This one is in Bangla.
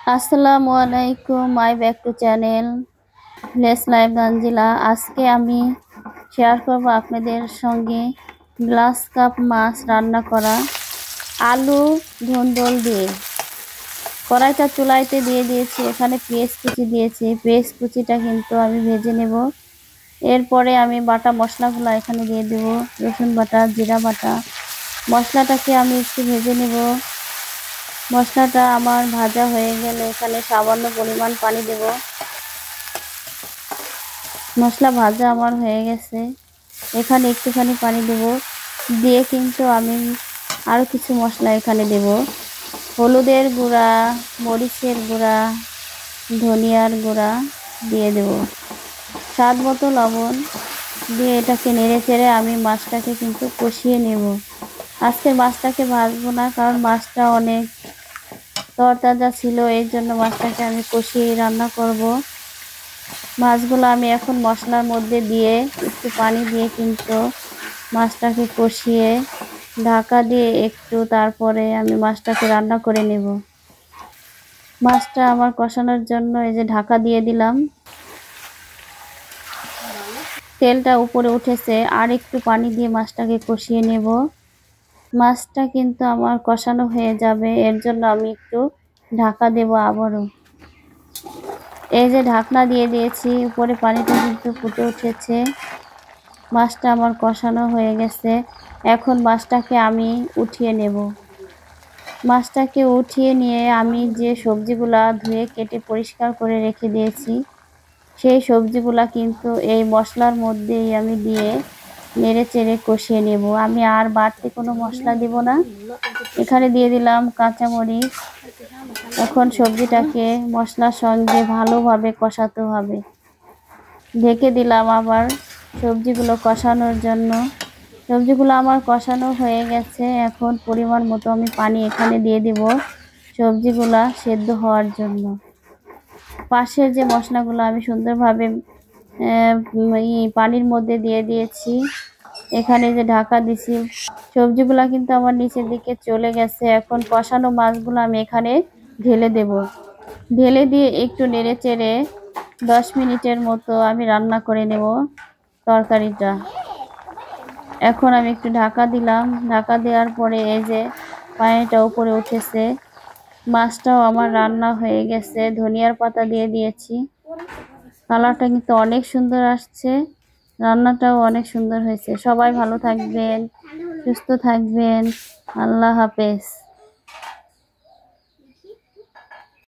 আসসালামু আলাইকুম, my back to channel village life Ganjila. আজকে আমি শেয়ার করব আপনাদের সঙ্গে গ্লাস কাপ মাছ রান্না করা আলু ধুন্দল দিয়ে। কড়াইটা চুলাইতে দিয়ে দিয়েছি, এখানে পেঁয়াজ কুচি দিয়েছি। পেঁয়াজ কুচিটা কিন্তু আমি ভেজে নেব। এরপরে আমি বাটা মশলাগুলো এখানে দিয়ে দেব, রসুন বাটা, জিরা বাটা। মশলাটাকে আমি একটু ভেজে নেব। মশলাটা আমার ভাজা হয়ে গেলে এখানে সামান্য পরিমাণ পানি দেব। মশলা ভাজা আমার হয়ে গেছে, এখানে একটুখানি পানি দেব। দিয়ে কিন্তু আমি আরও কিছু মশলা এখানে দেব। হলুদের গুঁড়া, মরিচের গুঁড়া, ধনিয়ার গুঁড়া দিয়ে দেব, স্বাদ মতো লবণ দিয়ে এটাকে নেড়ে চেড়ে আমি মাছটাকে কিন্তু কষিয়ে নেব। আজকের মাছটাকে ভাজবো না, কারণ মাছটা অনেক তরতাজা ছিল, এই জন্য মাছটাকে আমি কষিয়ে রান্না করব। মাছগুলো আমি এখন মশলার মধ্যে দিয়ে একটু পানি দিয়ে কিন্তু মাছটাকে কষিয়ে ঢাকা দিয়ে একটু তারপরে আমি মাছটাকে রান্না করে নেব। মাছটা আমার কষানোর জন্য এই যে ঢাকা দিয়ে দিলাম। তেলটা উপরে উঠেছে, আর একটু পানি দিয়ে মাছটাকে কষিয়ে নেব। মাছটা কিন্তু আমার কষানো হয়ে যাবে, এর জন্য আমি একটু ঢাকা দেব আবারও। এই যে ঢাকনা দিয়ে দিয়েছি, উপরে পানিটা কিন্তু ফুটে উঠেছে। মাছটা আমার কষানো হয়ে গেছে, এখন মাছটাকে আমি উঠিয়ে নেব। মাছটাকে উঠিয়ে নিয়ে আমি যে সবজিগুলা ধুয়ে কেটে পরিষ্কার করে রেখে দিয়েছি, সেই সবজিগুলা কিন্তু এই মশলার মধ্যেই আমি দিয়ে নেড়ে চেড়ে কষিয়ে নেব। আমি আর বাড়তি কোনো মশলা দিব না। এখানে দিয়ে দিলাম কাঁচামরিচ। এখন সবজিটাকে মশলার সঙ্গে ভালোভাবে কষাতে হবে। ঢেকে দিলাম আবার সবজিগুলো কষানোর জন্য। সবজিগুলো আমার কষানো হয়ে গেছে, এখন পরিমাণ মতো আমি পানি এখানে দিয়ে দিব সবজিগুলা সেদ্ধ হওয়ার জন্য। পাশের যে মশলাগুলো আমি সুন্দরভাবে পানির মধ্যে দিয়ে দিয়েছি, এখানে যে ঢাকা দিছি, সবজিগুলা কিন্তু আমার নিচের দিকে চলে গেছে। এখন কষানো মাছগুলো আমি এখানে ঢেলে দেব। ঢেলে দিয়ে একটু নেড়ে চেড়ে 10 মিনিটের মতো আমি রান্না করে নেব তরকারিটা। এখন আমি একটু ঢাকা দিলাম। ঢাকা দেওয়ার পরে এই যে পানিটা উপরে উঠেছে, মাছটাও আমার রান্না হয়ে গেছে। ধনিয়ার পাতা দিয়ে দিয়েছি। কালারটা কিন্তু অনেক সুন্দর আসছে, রান্নাটাও অনেক সুন্দর হয়েছে। সবাই ভালো থাকবেন, সুস্থ থাকবেন। আল্লাহ হাফেজ।